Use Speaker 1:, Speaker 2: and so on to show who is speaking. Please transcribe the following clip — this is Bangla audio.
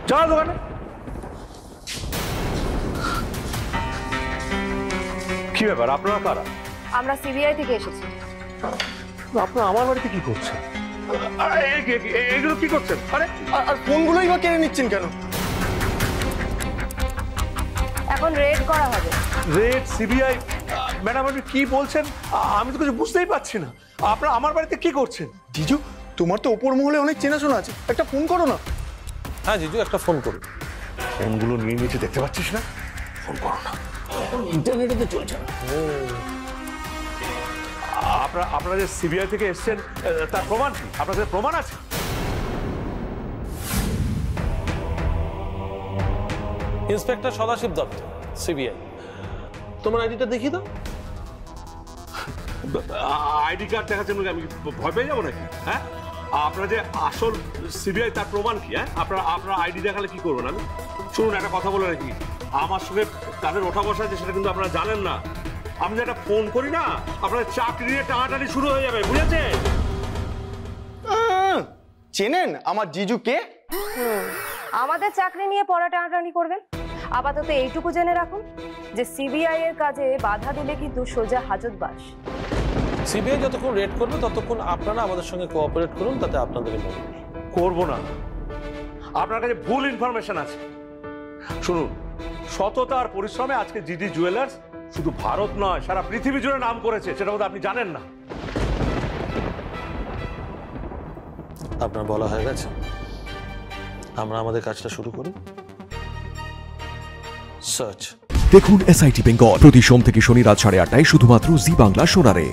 Speaker 1: চলো দোকানে। কি ব্যাপার, আপনারা কারা?
Speaker 2: আমরা সিবিআই থেকে এসেছি।
Speaker 1: আপনারা আমার বাড়িতে কি করছেন? এগুলো কি করছেন? আরে
Speaker 3: আর ফোনগুলোই বা কেড়ে নিচ্ছেন কেন?
Speaker 2: এখন রেড করা হবে।
Speaker 1: রেড? সিবিআই? ম্যাডাম আপনি কি বলছেন? আমি তো কিছু বুঝতেই পারছি না। আপনারা আমার বাড়িতে কি করছেন?
Speaker 3: জিজু, তোমার তো ওপর মহলে অনেক চেনাশোনা আছে, একটা ফোন করো না।
Speaker 4: হ্যাঁ জিজু, একটা ফোন করুন।
Speaker 1: ফোনগুলো নিয়ে নিচে দেখতে পাচ্ছিস না? ফোন করো না, ইন্টারনেটে তো চলছে না। আপনারা যে সিবিআই থেকে এসেছেন তার প্রমাণ কি? আপনাদের প্রমাণ আছে?
Speaker 4: Inspector Sadashiv Dutta, CBI. তোমার আইডিটা দেখিয়ে দাও।
Speaker 1: আইডি কার্ড দেখাচ্ছেন আমি ভয় পেয়ে যাবো নাকি? হ্যাঁ, আপনারা যে আসল সিবিআই তার প্রমাণ কি? হ্যাঁ, আপনারা আইডি দেখালে কি করবেন? আমি শুনুন, একটা কথা বলে রাখি, আমার সঙ্গে তাদের ওঠা বসা আছে সেটা কিন্তু আপনারা জানেন না। আমি যে একটা ফোন করি না, আপনাদের চাকরি নিয়ে টানাটানি শুরু হয়ে যাবে, বুঝেছেন?
Speaker 3: চেনেন আমার জিজু কে?
Speaker 2: আমাদের চাকরি নিয়ে পড়া টানাটানি করবেন? আপাতত এইটুকু জেনে রাখুন যে সিবিআই এর কাজে বাধা দিলে কিন্তু সোজা হাজতবাস।
Speaker 4: সিবিআই যতক্ষণ রেড করবে ততক্ষণ আপনারা আমাদের সঙ্গে কোঅপারেট করুন, তাতে আপনাদের মঙ্গল।
Speaker 1: করবো না, আপনার কাছে ভুল ইনফরমেশন আছে। শুনুন, সততা আর পরিশ্রমে আজকে জিডি জুয়েলার্স শুধু ভারত নয় সারা পৃথিবী জুড়ে নাম করেছে, সেটা বোধহয় আপনি জানেন না।
Speaker 4: আপনার বলা হয়ে গেছে, আমরা আমাদের কাজটা শুরু করি। সার্চ
Speaker 5: দেখুন এসআইটি বেঙ্গল প্রতি সোম থেকে শনি রাত 8:30টায় শুধুমাত্র জি বাংলা সোনারে।